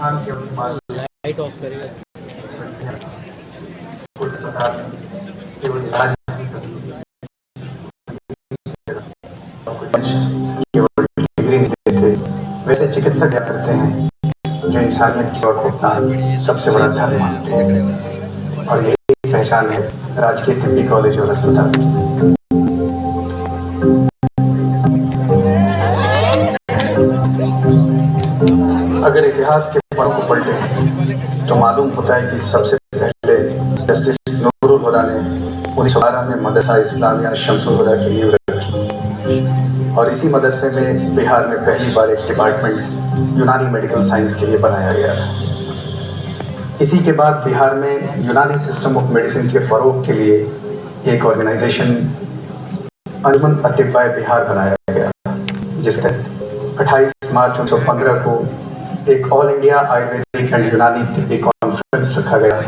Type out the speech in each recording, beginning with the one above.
Light of करेगा। केवल इलाज केवल डिग्री नहीं देते, वैसे चिकित्सक क्या करते हैं जो इंसानियत की सेवा को अपना सबसे बड़ा धर्म मानते हैं, और यही पहचान है राजकीय तिब्बी कॉलेज और अस्पताल की। अगर इतिहास के पन्नों को पलटे तो मालूम होता है कि सबसे पहले जस्टिस नूरुल हुदा ने 1912 में मदरसा इस्लामिया शम्सुल हुदा की नींव रखी, और इसी मदरसे में बिहार में पहली बार एक डिपार्टमेंट यूनानी मेडिकल साइंस के लिए बनाया गया था। इसी के बाद बिहार में यूनानी सिस्टम ऑफ मेडिसिन के फ़रोग के लिए एक ऑर्गेनाइजेशन अंजुमन अतिब्बाए बिहार बनाया गया, जिसके 28 मार्च 1915 को एक ऑल इंडिया आयुर्वेदिक एंड यूनानी तिब्बी कॉन्फ्रेंस रखा गया,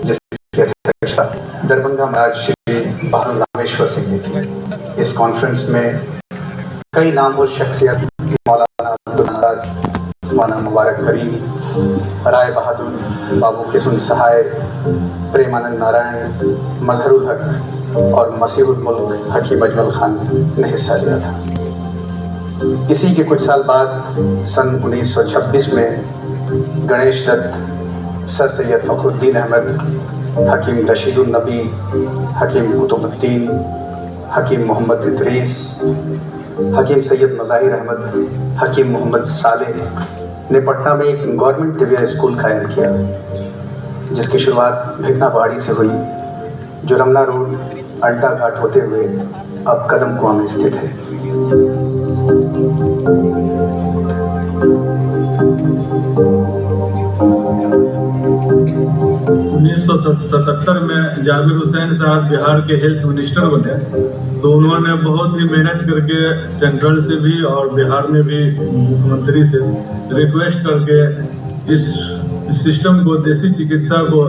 जिसकी अध्यक्षता दरभंगा महाराज श्री बहादुर रामेश्वर सिंह ने की। इस कॉन्फ्रेंस में कई नामवर शख्सियत मौलाना अब्दुल नाराज, मौलाना मुबारक करीम, राय बहादुर, बाबू किशुन सहाय, प्रेमानंद नारायण, मजहरुल हक और मसीहुल मुल्क हकीम अजमल खान ने हिस्सा लिया था। इसी के कुछ साल बाद सन 1926 में गणेश दत्त, सर सैयद फखरुद्दीन अहमद, हकीम रशीदुल नबी, हकीम कुतुबुद्दीन, हकीम मोहम्मद इदरीस, हकीम सैयद मज़ाहिर अहमद, हकीम मोहम्मद सालेह ने पटना में एक गवर्नमेंट तिबिया स्कूल कायम किया, जिसकी शुरुआत भिकना पहाड़ी से हुई, जो रमना रोड अड्डा घाट होते हुए अब कदम कुआं में स्थित है। 1977 में जाबिर हुसैन साहब बिहार के हेल्थ मिनिस्टर बने, तो उन्होंने बहुत ही मेहनत करके सेंट्रल से भी और बिहार में भी मुख्यमंत्री से रिक्वेस्ट करके इस सिस्टम को, देसी चिकित्सा को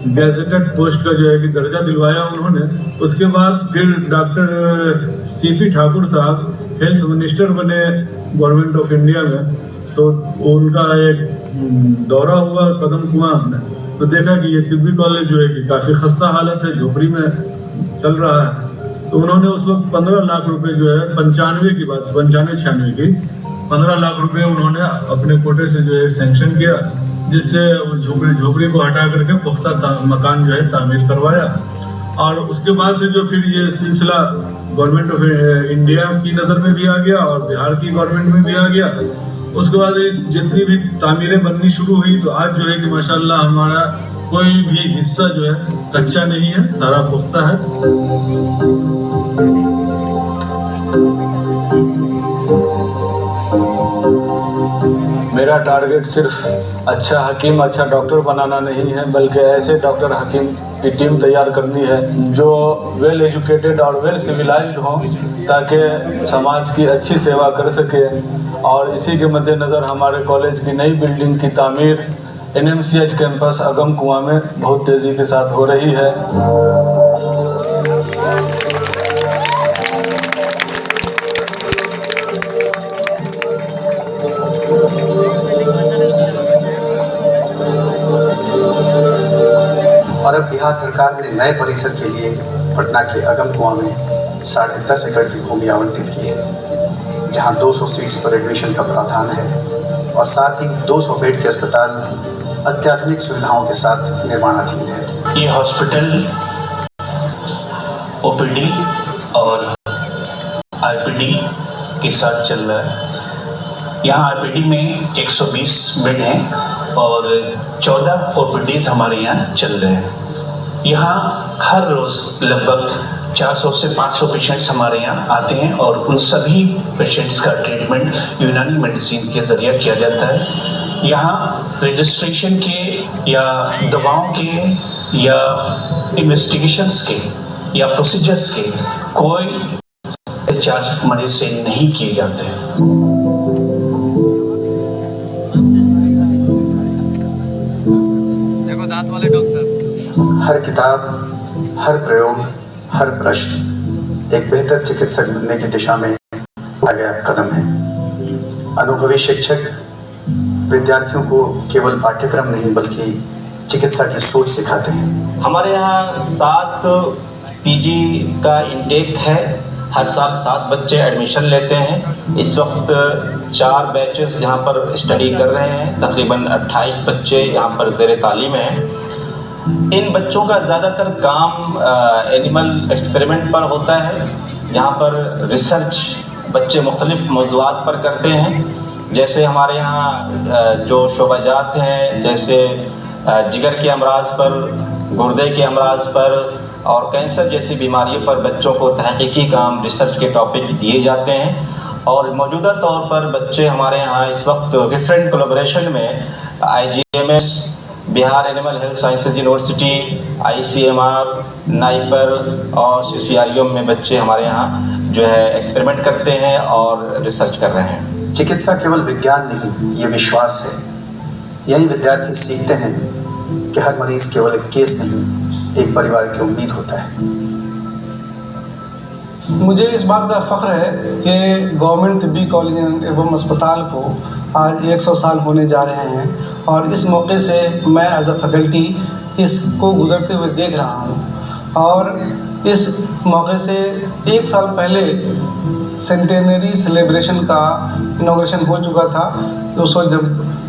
गैजेटेड पोस्ट का जो है कि दर्जा दिलवाया उन्होंने। उसके बाद फिर डॉक्टर सीपी ठाकुर साहब हेल्थ मिनिस्टर बने गवर्नमेंट ऑफ इंडिया में, तो उनका एक दौरा हुआ कदम कुआं में, तो देखा कि ये तिब्बी कॉलेज जो है कि काफ़ी खस्ता हालत है, झोपड़ी में चल रहा है। तो उन्होंने उस वक्त 15 लाख रुपए जो है 95 की बात, 95-96 की 15 लाख रुपए उन्होंने अपने कोटे से जो है सैंक्शन किया, जिससे झोपड़ी को हटा करके पुख्ता मकान जो है तामीर करवाया। और उसके बाद से जो फिर ये सिलसिला गवर्नमेंट ऑफ इंडिया की नज़र में भी आ गया और बिहार की गवर्नमेंट में भी आ गया। उसके बाद जितनी भी तामीरें बननी शुरू हुई, तो आज जो है कि माशाल्लाह हमारा कोई भी हिस्सा जो है कच्चा नहीं है, सारा पुख्ता है। मेरा टारगेट सिर्फ अच्छा हकीम, अच्छा डॉक्टर बनाना नहीं है, बल्कि ऐसे डॉक्टर हकीम की टीम तैयार करनी है जो वेल एजुकेटेड और वेल सिविलाइज्ड हों, ताकि समाज की अच्छी सेवा कर सके। और इसी के मद्देनज़र हमारे कॉलेज की नई बिल्डिंग की तामीर NMCH कैंपस अगम कुआं में बहुत तेज़ी के साथ हो रही है। और अब बिहार सरकार ने नए परिसर के लिए पटना के अगम कुआं में 10.5 एकड़ की भूमि आवंटित की है, जहां 200 सीट्स पर एडमिशन का प्रावधान है, और साथ ही 200 बेड के अस्पताल अत्याधुनिक सुविधाओं के साथ निर्माणाधीन है। ये हॉस्पिटल OPD और IPD के साथ चल रहा है। यहाँ IPD में 120 बेड हैं और 14 OPDs हमारे यहाँ चल रहे हैं। यहाँ हर रोज़ लगभग 400 से 500 पेशेंट्स हमारे यहाँ आते हैं और उन सभी पेशेंट्स का ट्रीटमेंट यूनानी मेडिसिन के ज़रिए किया जाता है। यहाँ रजिस्ट्रेशन के या दवाओं के या इन्वेस्टिगेशंस के या प्रोसीजर्स के कोई चार्ज मरीज से नहीं किए जाते हैं। देखो दांत वाले डॉक्टर। हर किताब, हर प्रयोग, हर प्रश्न एक बेहतर चिकित्सक बनने की दिशा में आगे कदम है। अनुभवी शिक्षक, विद्यार्थियों को केवल पाठ्यक्रम नहीं बल्कि चिकित्सा की सोच सिखाते हैं। हमारे यहाँ 7 पीजी का इंटेक है। हर साल 7 बच्चे एडमिशन लेते हैं। इस वक्त 4 बैचेस यहाँ पर स्टडी कर रहे हैं। तकरीबन 28 बच्चे यहाँ पर ज़ेर तालीम हैं। इन बच्चों का ज़्यादातर काम एनिमल एक्सपेरिमेंट पर होता है, जहाँ पर रिसर्च बच्चे मुख्तलिफ़ मौज़ूआत पर करते हैं। जैसे हमारे यहाँ जो शोबाजात हैं, जैसे जिगर के अमराज पर, गुर्दे के अमराज पर और कैंसर जैसी बीमारियों पर बच्चों को तहकीकी काम, रिसर्च के टॉपिक दिए जाते हैं। और मौजूदा तौर पर बच्चे हमारे यहाँ इस वक्त डिफरेंट कोलैबोरेशन में IGMS, Bihar animal health sciences university, ICMR, NIPER और CCRUM में बच्चे हमारे यहाँ जो है एक्सपेरिमेंट करते हैं और रिसर्च कर रहे हैं। चिकित्सा केवल विज्ञान नहीं, ये विश्वास है। यही विद्यार्थी सीखते हैं कि हर मरीज केवल एक केस नहीं, एक परिवार की उम्मीद होता है। मुझे इस बात का फ़ख्र है कि गवर्नमेंट तिब्बी कॉलेज एवं अस्पताल को आज 100 साल होने जा रहे हैं और इस मौके से मैं एज अ फैकल्टी इसको गुजरते हुए देख रहा हूँ। और इस मौके से 1 साल पहले सेंटेनरी सेलिब्रेशन का इनॉग्रेशन हो चुका था। उस वक्त जब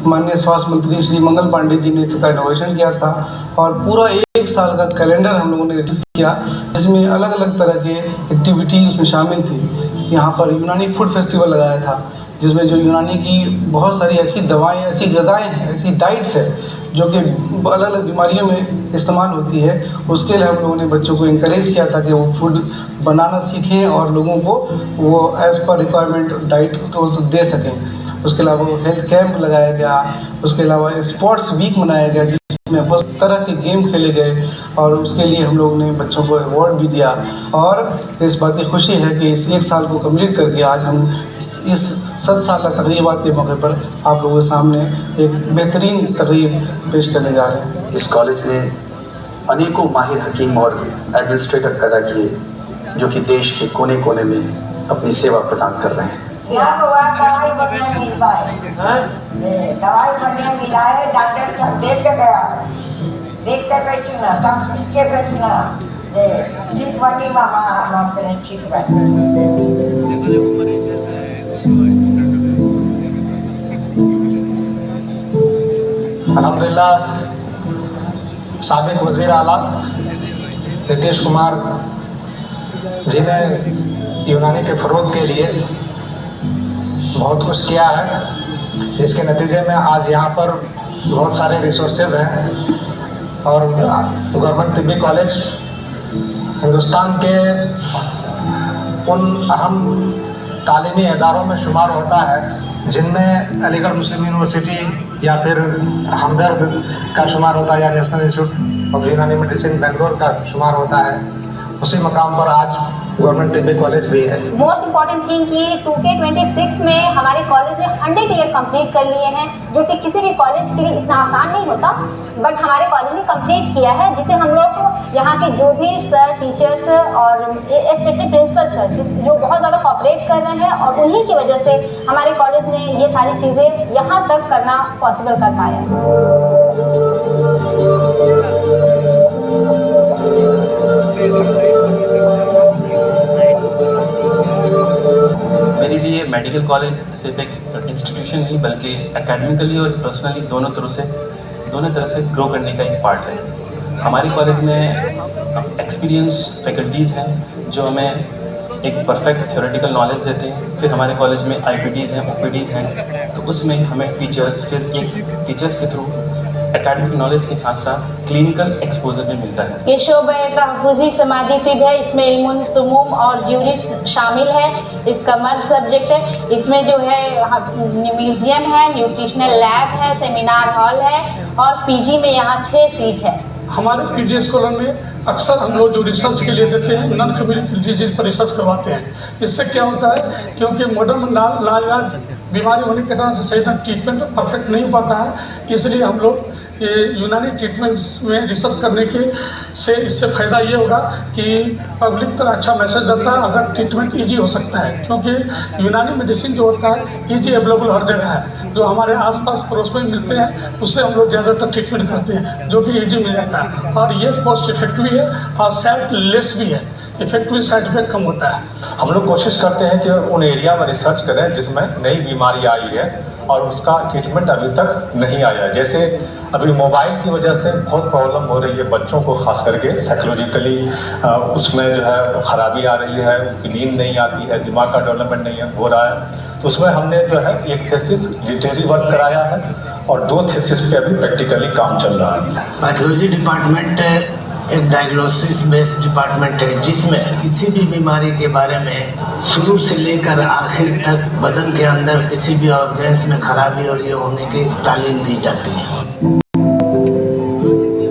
माननीय स्वास्थ्य मंत्री श्री मंगल पांडे जी ने इसका इनॉग्रेशन किया था और पूरा 1 साल का कैलेंडर हम लोगों ने रिलीज किया, जिसमें अलग अलग तरह के एक्टिविटी उसमें शामिल थी। यहाँ पर यूनानी फूड फेस्टिवल लगाया था, जिसमें जो यूनानी की बहुत सारी ऐसी दवाएं, ऐसी ग़िज़ाएँ हैं, ऐसी डाइट्स है जो कि अलग अलग बीमारियों में इस्तेमाल होती है। उसके लिए हम लोगों ने बच्चों को इंकरेज किया था कि वो फूड बनाना सीखें और लोगों को वो एज़ पर रिक्वायरमेंट डाइट तो दे सकें। उसके अलावा वो हेल्थ कैंप लगाया गया। उसके अलावा स्पोर्ट्स वीक मनाया गया, जिसमें बहुत तरह के गेम खेले गए और उसके लिए हम लोगों ने बच्चों को अवार्ड भी दिया। और इस बात की खुशी है कि इस 1 साल को कंप्लीट करके आज हम इस 7 साल तकरीबात के मौके पर आप लोगों के सामने एक बेहतरीन तकरीब पेश करने जा रहे हैं। इस कॉलेज ने अनेकों माहिर हकीम और एडमिनिस्ट्रेटर पैदा किए, जो कि देश के कोने कोने में अपनी सेवा प्रदान कर रहे हैं। दवाई बढ़िया मिल पाए, दवाई बढ़िया मिला है। डॉक्टर सब देख के गया, देख कर बैठी ना, सब सीख के बैठी ना, ठीक बनी मामा, हम अपने ठीक बनी। अल्हम्दुलिल्लाह साबिक वज़ीर आला नीतीश कुमार जी ने यूनानी के फ़रोग़ के लिए बहुत कुछ किया है, जिसके नतीजे में आज यहाँ पर बहुत सारे रिसोर्सेज हैं। और गवर्नमेंट तिब्बी कॉलेज हिंदुस्तान के उन अहम तालीमी इदारों में शुमार होता है जिनमें अलीगढ़ मुस्लिम यूनिवर्सिटी या फिर हमदर्द का शुमार होता है या नेशनल इंस्टीट्यूट ऑफ यूनानी मेडिसिन बेंगलोर का शुमार होता है। उसी मकाम पर आज गवर्नमेंट तिब्बी कॉलेज भी है। मोस्ट इम्पॉर्टेंट थिंग कि 2K26 में हमारे कॉलेज ने 100 ईयर कंप्लीट कर लिए हैं, जो कि किसी भी कॉलेज के लिए इतना आसान नहीं होता, बट हमारे कॉलेज ने कंप्लीट किया है, जिसे हम लोग को यहाँ के जो भी सर, टीचर्स और स्पेशली प्रिंसिपल सर जो बहुत ज़्यादा कोऑपरेट कर रहे हैं और उन्हीं की वजह से हमारे कॉलेज ने ये सारी चीज़ें यहाँ तक करना पॉसिबल कर पाया है। मेरे लिए मेडिकल कॉलेज सिर्फ एक इंस्टीट्यूशन नहीं बल्कि एकेडमिकली और पर्सनली दोनों तरह से ग्रो करने का एक पार्ट है। हमारे कॉलेज में एक्सपीरियंस फैकल्टीज़ हैं जो हमें एक परफेक्ट थ्योरेटिकल नॉलेज देते हैं। फिर हमारे कॉलेज में IPDs हैं, OPDs हैं, तो उसमें हमें टीचर्स के थ्रू एकेडमिक नॉलेज के साथ साथ क्लिनिकल एक्सपोजर भी मिलता है। ये शोबा तहफ़्फ़ुज़ी समाजी तिब है, इसमें इल्मुन सुमूम और ज्यूरिस शामिल है। इसका मर्ज सब्जेक्ट है। इसमें जो है म्यूज़ियम है, न्यूट्रिशनल लैब है, सेमिनार हॉल है और PG में यहाँ 6 सीट है। हमारे PG स्कूलों में अक्सर हम लोग जो रिसर्च के लिए देते हैं, नॉन कम्युनिकेबल डिजीज पर रिसर्च करवाते हैं। इससे क्या होता है, क्योंकि मॉडर्न लाइलाज बीमारी होने के कारण से सही ढंग ट्रीटमेंट परफेक्ट नहीं हो पाता है, इसलिए हम लोग कि यूनानी ट्रीटमेंट में रिसर्च करने के से इससे फ़ायदा ये होगा कि पब्लिक तक अच्छा मैसेज रहता है, अगर ट्रीटमेंट ईजी हो सकता है, क्योंकि यूनानी मेडिसिन जो होता है ईजी अवेलेबल हर जगह है, जो हमारे आसपास पड़ोस में मिलते हैं उससे हम लोग ज़्यादातर ट्रीटमेंट करते हैं, जो कि ईजी मिल जाता है और ये कॉस्ट इफेक्टिव है और साइड लेस भी है, इफेक्टिव साइड इफेक्ट कम होता है। हम लोग कोशिश करते हैं कि उन एरिया में रिसर्च करें जिसमें नई बीमारी आई है और उसका ट्रीटमेंट अभी तक नहीं आया है। जैसे अभी मोबाइल की वजह से बहुत प्रॉब्लम हो रही है बच्चों को, खास करके साइकोलॉजिकली उसमें जो है खराबी आ रही है, उनकी नींद नहीं आती है, दिमाग का डेवलपमेंट नहीं हो रहा है। तो उसमें हमने जो है एक थीसिस लिटरेरी वर्क कराया है और 2 थीसिस पे अभी प्रैक्टिकली काम चल रहा है। पैथोलॉजी डिपार्टमेंट एक डायग्नोसिस बेस्ड डिपार्टमेंट है जिसमें किसी भी बीमारी के बारे में शुरू से लेकर आखिर तक बदन के अंदर किसी भी ऑर्गन्स में खराबी और ये होने की तालीम दी जाती है।